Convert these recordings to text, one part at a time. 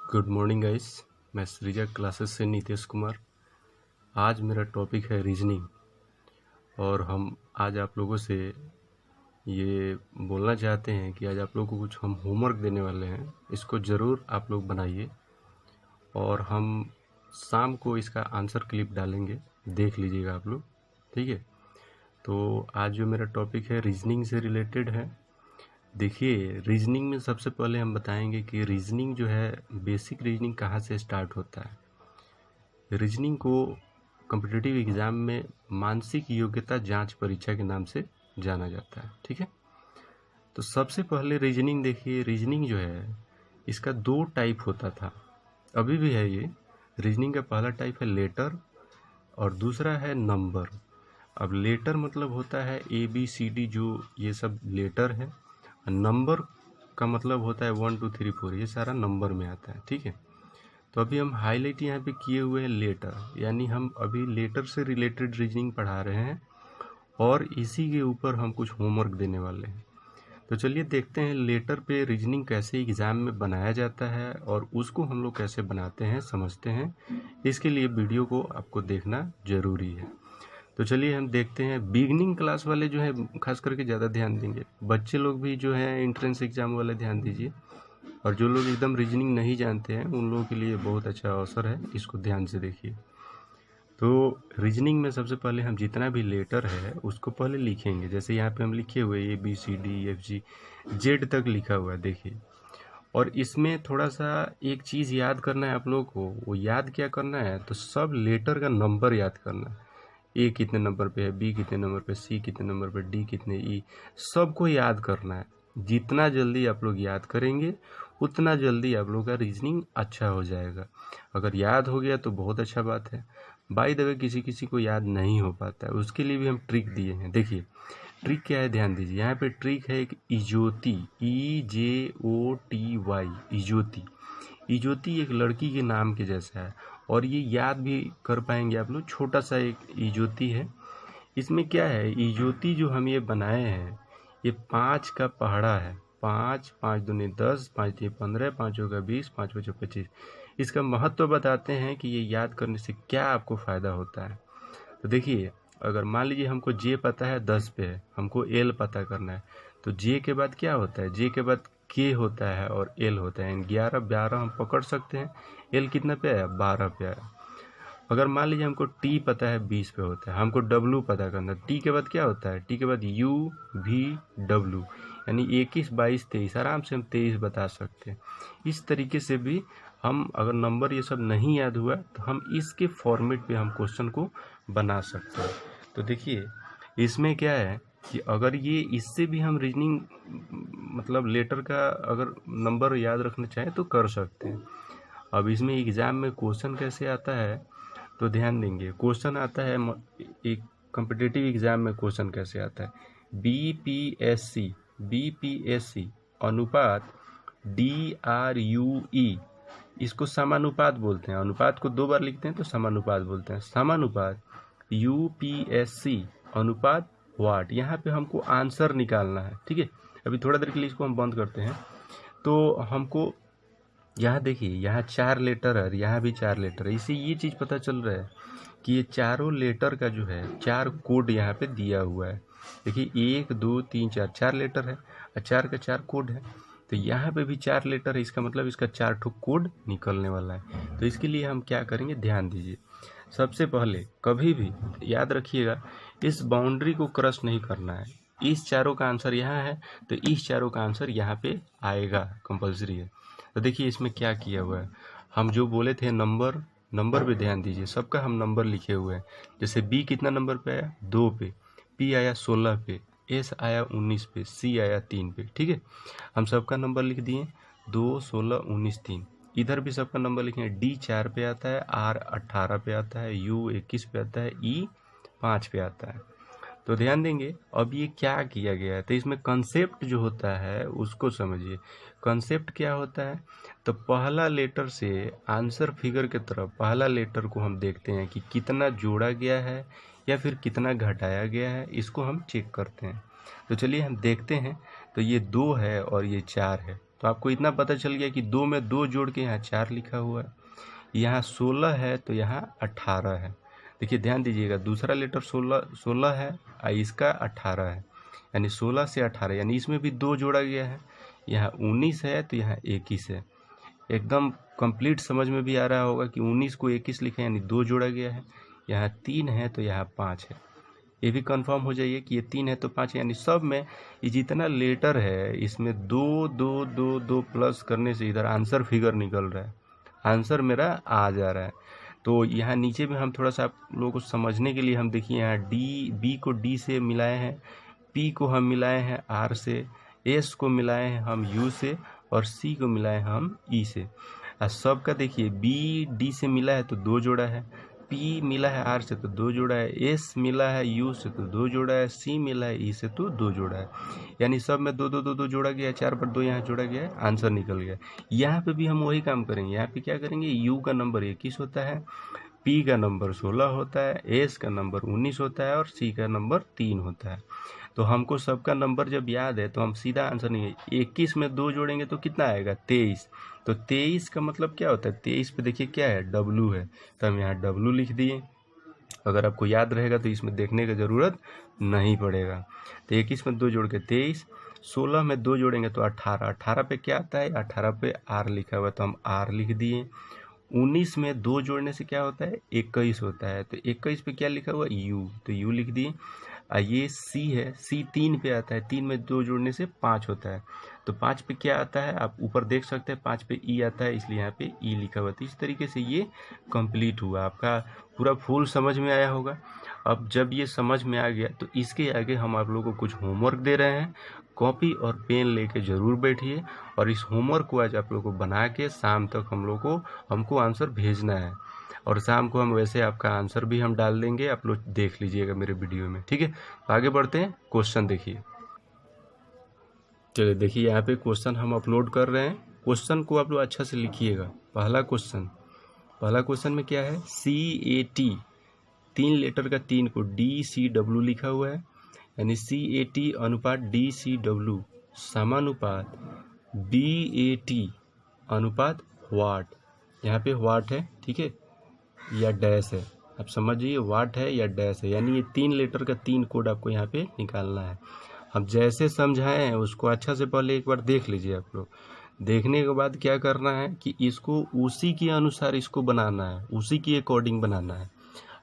Good morning guys. मैं सृजा classes से नीतीश कुमार। आज मेरा टॉपिक है रीजनिंग और हम आज आप लोगों से ये बोलना चाहते हैं कि आज आप लोगों को कुछ हम होमवर्क देने वाले हैं। इसको ज़रूर आप लोग बनाइए और हम शाम को इसका आंसर क्लिप डालेंगे, देख लीजिएगा आप लोग, ठीक है। तो आज जो मेरा टॉपिक है रीजनिंग से रिलेटेड है। देखिए, रीजनिंग में सबसे पहले हम बताएंगे कि रीजनिंग जो है, बेसिक रीजनिंग कहाँ से स्टार्ट होता है। रीजनिंग को कॉम्पिटिटिव एग्ज़ाम में मानसिक योग्यता जांच परीक्षा के नाम से जाना जाता है, ठीक है। तो सबसे पहले रीजनिंग देखिए, रीजनिंग जो है इसका 2 टाइप होता था, अभी भी है ये। रीजनिंग का पहला टाइप है लेटर और दूसरा है नंबर। अब लेटर मतलब होता है ABCD, जो ये सब लेटर है। नंबर का मतलब होता है 1 2 3 4, ये सारा नंबर में आता है, ठीक है। तो अभी हम हाईलाइट यहाँ पे किए हुए हैं लेटर, यानी हम अभी लेटर से रिलेटेड रीजनिंग पढ़ा रहे हैं और इसी के ऊपर हम कुछ होमवर्क देने वाले हैं। तो चलिए देखते हैं लेटर पे रीजनिंग कैसे एग्ज़ाम में बनाया जाता है और उसको हम लोग कैसे बनाते हैं, समझते हैं। इसके लिए वीडियो को आपको देखना ज़रूरी है। तो चलिए हम देखते हैं। बिगनिंग क्लास वाले जो है खास करके ज़्यादा ध्यान देंगे, बच्चे लोग भी जो है एंट्रेंस एग्ज़ाम वाले ध्यान दीजिए, और जो लोग एकदम रीजनिंग नहीं जानते हैं उन लोगों के लिए बहुत अच्छा अवसर है, इसको ध्यान से देखिए। तो रीजनिंग में सबसे पहले हम जितना भी लेटर है उसको पहले लिखेंगे। जैसे यहाँ पे हम लिखे हुए ABCD EFG Z तक लिखा हुआ है, देखिए। और इसमें थोड़ा सा एक चीज़ याद करना है आप लोगों को। वो याद क्या करना है, तो सब लेटर का नंबर याद करना है। A कितने नंबर पे है, B कितने नंबर पे, C कितने नंबर पे, D कितने, E सबको याद करना है। जितना जल्दी आप लोग याद करेंगे उतना जल्दी आप लोग का रीजनिंग अच्छा हो जाएगा। अगर याद हो गया तो बहुत अच्छा बात है। बाय द वे, किसी किसी को याद नहीं हो पाता है, उसके लिए भी हम ट्रिक दिए हैं। देखिए ट्रिक क्या है, ध्यान दीजिए। यहाँ पे ट्रिक है एक इजोती, EJOTY, इजोती। इजोती एक लड़की के नाम के जैसा है और ये याद भी कर पाएंगे आप लोग। छोटा सा एक इजोती है। इसमें क्या है, इजोती जो हम ये बनाए हैं, ये 5 का पहाड़ा है। 5 5 दूनी 10, 5 तिये 15, 5 चौका 20, 5 पचे 25। इसका महत्व बताते हैं कि ये याद करने से क्या आपको फ़ायदा होता है। तो देखिए, अगर मान लीजिए हमको J पता है 10 पे है, हमको L पता करना है, तो J के बाद क्या होता है, J के बाद K होता है और L होता है। 11 12 हम पकड़ सकते हैं। L कितना पे आया, 12 पे आया। अगर मान लीजिए हमको T पता है 20 पे होता है, हमको W पता करना है। T के बाद क्या होता है, T के बाद U V W, यानी 21 22 23, आराम से हम 23 बता सकते हैं। इस तरीके से भी हम, अगर नंबर ये सब नहीं याद हुआ तो हम इसके फॉर्मेट पे हम क्वेश्चन को बना सकते हैं। तो देखिए इसमें क्या है कि अगर ये इससे भी हम रीजनिंग मतलब लेटर का अगर नंबर याद रखना चाहें तो कर सकते हैं। अब इसमें एग्ज़ाम में क्वेश्चन कैसे आता है, तो ध्यान देंगे। क्वेश्चन आता है एक कॉम्पिटिटिव एग्ज़ाम में क्वेश्चन कैसे आता है, BPSC अनुपात DRUE, इसको समानुपात बोलते हैं। अनुपात को 2 बार लिखते हैं तो समानुपात बोलते हैं। समानुपात UPSC अनुपात वाट। यहाँ पे हमको आंसर निकालना है, ठीक है। अभी थोड़ा देर के लिए इसको हम बंद करते हैं। तो हमको यहाँ देखिए, यहाँ 4 लेटर है, यहाँ भी 4 लेटर है। इससे ये चीज़ पता चल रहा है कि ये चारों लेटर का जो है 4 कोड यहाँ पे दिया हुआ है। देखिए 1 2 3 4, 4 लेटर है और 4 का 4 कोड है। तो यहाँ पे भी 4 लेटर है, इसका मतलब इसका 4 ठो कोड निकलने वाला है। तो इसके लिए हम क्या करेंगे, ध्यान दीजिए। सबसे पहले कभी भी याद रखिएगा, इस बाउंड्री को क्रॉस नहीं करना है। इस चारों का आंसर यहाँ है तो इस चारों का आंसर यहाँ पे आएगा, कंपलसरी है। तो देखिए इसमें क्या किया हुआ है, हम जो बोले थे नंबर पे ध्यान दीजिए। सबका हम नंबर लिखे हुए हैं। जैसे B कितना नंबर पे आया, 2 पे, P आया 16 पे, S आया 19 पे, C आया 3 पे, ठीक है। हम सबका नंबर लिख दिए, 2 16 19 3। इधर भी सबका नंबर लिखे। D 4 पे आता है, R 18 पे आता है, U 21 पे आता है, E 5 पे आता है। तो ध्यान देंगे। अब ये क्या किया गया है, तो इसमें कंसेप्ट जो होता है उसको समझिए। कंसेप्ट क्या होता है, तो पहला लेटर से आंसर फिगर की तरफ पहला लेटर को हम देखते हैं कि कितना जोड़ा गया है या फिर कितना घटाया गया है, इसको हम चेक करते हैं। तो चलिए हम देखते हैं। तो ये 2 है और ये 4 है, तो आपको इतना पता चल गया कि 2 में 2 जोड़ के यहाँ 4 लिखा हुआ है, यहाँ 16 है तो यहाँ 18 है। देखिए ध्यान दीजिएगा, दूसरा लेटर 16 है और इसका 18 है, यानी 16 से 18, यानी इसमें भी 2 जोड़ा गया है। यहाँ 19 है तो यहाँ 21 है। एकदम कंप्लीट समझ में भी आ रहा होगा कि 19 को 21 लिखा यानी 2 जोड़ा गया है। यहाँ 3 है तो यहाँ 5 है। ये भी कंफर्म हो जाइए कि ये 3 है तो 5 है, यानी सब में ये जितना लेटर है इसमें 2 2 2 2 प्लस करने से इधर आंसर फिगर निकल रहा है, आंसर मेरा आ जा रहा है। तो यहाँ नीचे में हम थोड़ा सा आप लोगों को समझने के लिए हम देखिए यहाँ बी को डी से मिलाए हैं, पी को हम मिलाए हैं आर से, एस को मिलाए हैं हम यू से और सी को मिलाए हैं हम ई से। सबका देखिए बी डी से मिला है तो 2 जोड़ा है, पी मिला है आर से तो 2 जोड़ा है, एस मिला है यू से तो 2 जोड़ा है, सी मिला है ई से तो 2 जोड़ा है, यानी सब में 2 2 2 2 जोड़ा गया है, 4 पर 2 यहाँ जोड़ा गया है, आंसर निकल गया। यहाँ पे भी हम वही काम करेंगे। यहाँ पे क्या करेंगे, यू का नंबर 21 होता है, पी का नंबर 16 होता है, एस का नंबर 19 होता है और सी का नंबर 3 होता है। तो हमको सबका नंबर जब याद है तो हम सीधा आंसर नहीं, 21 में 2 जोड़ेंगे तो कितना आएगा 23। तो 23 का मतलब क्या होता है, 23 पे देखिए क्या है, डब्लू है, तो हम यहाँ डब्लू लिख दिए। अगर आपको याद रहेगा तो इसमें देखने की ज़रूरत नहीं पड़ेगा। तो 21 में 2 जोड़ के 23, 16 में 2 जोड़ेंगे तो 18, 18 पे क्या आता है, 18 पे आर लिखा हुआ है तो हम आर लिख दिए। 19 में 2 जोड़ने से क्या होता है, 21 होता है, तो 21 पे क्या लिखा हुआ है, यू, तो यू लिख दिए। ये सी है, सी 3 पे आता है, 3 में 2 जोड़ने से 5 होता है, तो 5 पे क्या आता है आप ऊपर देख सकते हैं, 5 पे ई आता है, इसलिए यहाँ पे ई लिखा हुआ। तो इस तरीके से ये कंप्लीट हुआ, आपका पूरा फुल समझ में आया होगा। अब जब ये समझ में आ गया तो इसके आगे हम आप लोगों को कुछ होमवर्क दे रहे हैं, कॉपी और पेन लेके ज़रूर बैठिए और इस होमवर्क को आज आप लोग को बना के शाम तक हमको आंसर भेजना है, और शाम को हम वैसे आपका आंसर भी हम डाल देंगे, आप लोग देख लीजिएगा मेरे वीडियो में, ठीक है। तो आगे बढ़ते हैं, क्वेश्चन देखिए। चलिए देखिए यहाँ पे क्वेश्चन हम अपलोड कर रहे हैं, क्वेश्चन को आप लोग अच्छा से लिखिएगा। पहला क्वेश्चन में क्या है, CAT 3 लेटर का 3 को DCW लिखा हुआ है, यानी CAT अनुपात DCW समानुपात BAT अनुपात वाट। यहाँ पे वाट है, ठीक है, या डैश है, आप समझिए वाट है या डैश है, यानी ये 3 लेटर का 3 कोड आपको यहाँ पे निकालना है। हम जैसे समझाए हैं उसको अच्छा से पहले एक बार देख लीजिए आप लोग। देखने के बाद क्या करना है कि इसको उसी के अनुसार इसको बनाना है, उसी के अकॉर्डिंग बनाना है।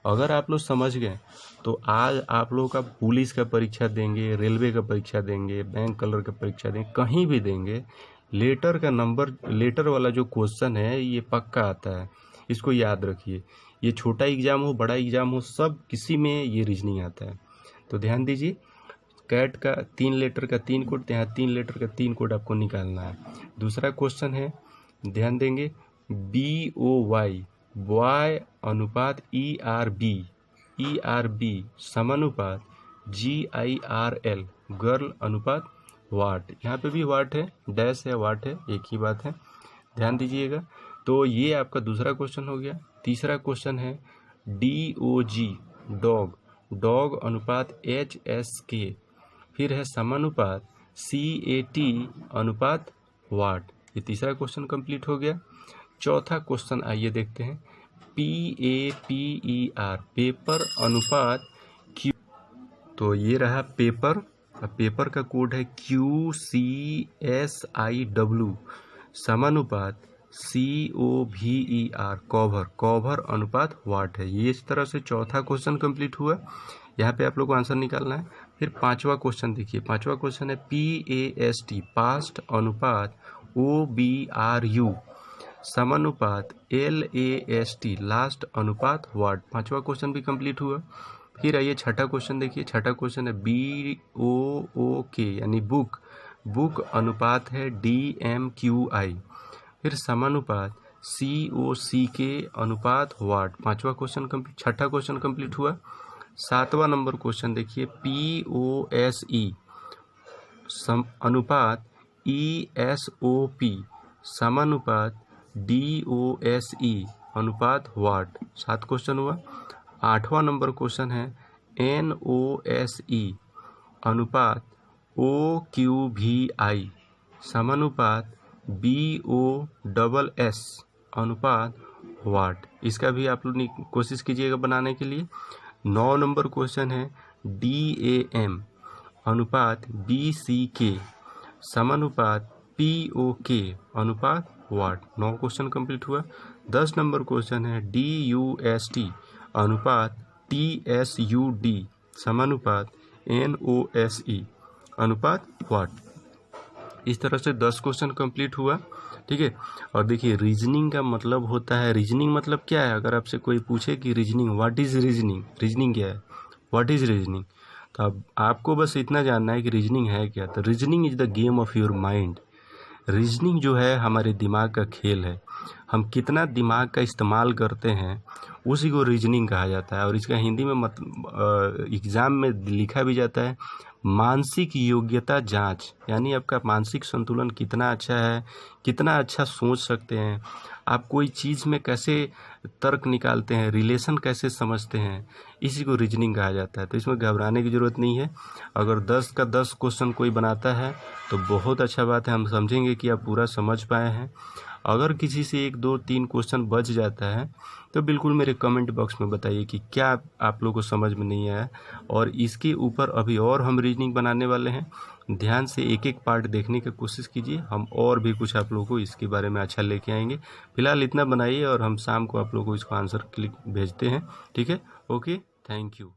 अगर आप लोग समझ गए तो आज आप लोग का पुलिस का परीक्षा देंगे, रेलवे का परीक्षा देंगे, बैंक कलर का परीक्षा देंगे, कहीं भी देंगे, लेटर का नंबर, लेटर वाला जो क्वेश्चन है ये पक्का आता है, इसको याद रखिए। ये छोटा एग्जाम हो बड़ा एग्जाम हो, सब किसी में ये रीजनिंग आता है। तो ध्यान दीजिए, कैट का 3 लेटर का 3 कोड, यहाँ 3 लेटर का 3 कोड आपको निकालना है। दूसरा क्वेश्चन है, ध्यान देंगे, BOY बॉय अनुपात ERB समानुपात GIRL गर्ल अनुपात वाट। यहाँ पे भी वाट है, डैश है, वाट है, एक ही बात है, ध्यान दीजिएगा। तो ये आपका दूसरा क्वेश्चन हो गया। तीसरा क्वेश्चन है DOG डॉग अनुपात HSK, फिर है समानुपात CAT अनुपात वाट। ये तीसरा क्वेश्चन कंप्लीट हो गया। चौथा क्वेश्चन आइए देखते हैं, PAPER पेपर अनुपात Q। तो ये रहा पेपर, पेपर का कोड है QCSIW समानुपात COVER कॉभर अनुपात वाट है। ये इस तरह से चौथा क्वेश्चन कंप्लीट हुआ, यहाँ पे आप लोग को आंसर निकालना है। फिर पांचवा क्वेश्चन देखिए, पांचवा क्वेश्चन है PAST पास्ट अनुपात OBRU समानुपात LAST लास्ट अनुपात वाट। पांचवा क्वेश्चन भी कंप्लीट हुआ। फिर आइए छठा क्वेश्चन देखिए, छठा क्वेश्चन है BOOK यानी बुक अनुपात है DMQI, फिर समानुपात COCK अनुपात वाट। पांचवा क्वेश्चन कंप्लीट, छठा क्वेश्चन कंप्लीट हुआ। सातवां नंबर क्वेश्चन देखिए, POSE अनुपात ESOP समानुपात DOSE अनुपात वाट। 7 क्वेश्चन हुआ। आठवां नंबर क्वेश्चन है NOSE अनुपात OQVI समानुपात BOSS अनुपात वाट। इसका भी आप लोग कोशिश कीजिएगा बनाने के लिए। 9 नंबर क्वेश्चन है DAM अनुपात BCK समानुपात POK अनुपात वाट। 9 क्वेश्चन कंप्लीट हुआ। 10 नंबर क्वेश्चन है DUST अनुपात TSUD समानुपात NOSE अनुपात वाट। इस तरह से 10 क्वेश्चन कंप्लीट हुआ। ठीक है। और देखिए रीजनिंग का मतलब होता है, रीजनिंग मतलब क्या है? अगर आपसे कोई पूछे कि reasoning, what is reasoning, reasoning क्या है, व्हाट इज रीजनिंग, तो अब आपको बस इतना जानना है कि रीजनिंग है क्या। तो reasoning is the game of your mind. Reasoning जो है हमारे दिमाग का खेल है। हम कितना दिमाग का इस्तेमाल करते हैं उसी को रीजनिंग कहा जाता है। और इसका हिंदी में एग्ज़ाम में लिखा भी जाता है मानसिक योग्यता जांच, यानी आपका मानसिक संतुलन कितना अच्छा है, कितना अच्छा सोच सकते हैं आप, कोई चीज़ में कैसे तर्क निकालते हैं, रिलेशन कैसे समझते हैं, इसी को रीजनिंग कहा जाता है। तो इसमें घबराने की ज़रूरत नहीं है। अगर 10 का 10 क्वेश्चन कोई बनाता है तो बहुत अच्छा बात है, हम समझेंगे कि आप पूरा समझ पाए हैं। अगर किसी से 1, 2, 3 क्वेश्चन बच जाता है तो बिल्कुल मेरे कमेंट बॉक्स में बताइए कि क्या आप लोगों को समझ में नहीं आया। और इसके ऊपर अभी और हम रीजनिंग बनाने वाले हैं। ध्यान से एक एक पार्ट देखने की कोशिश कीजिए, हम और भी कुछ आप लोगों को इसके बारे में अच्छा लेके आएंगे। फिलहाल इतना बनाइए और हम शाम को आप लोगों को इसका आंसर क्लिक भेजते हैं। ठीक है, ओके, थैंक यू।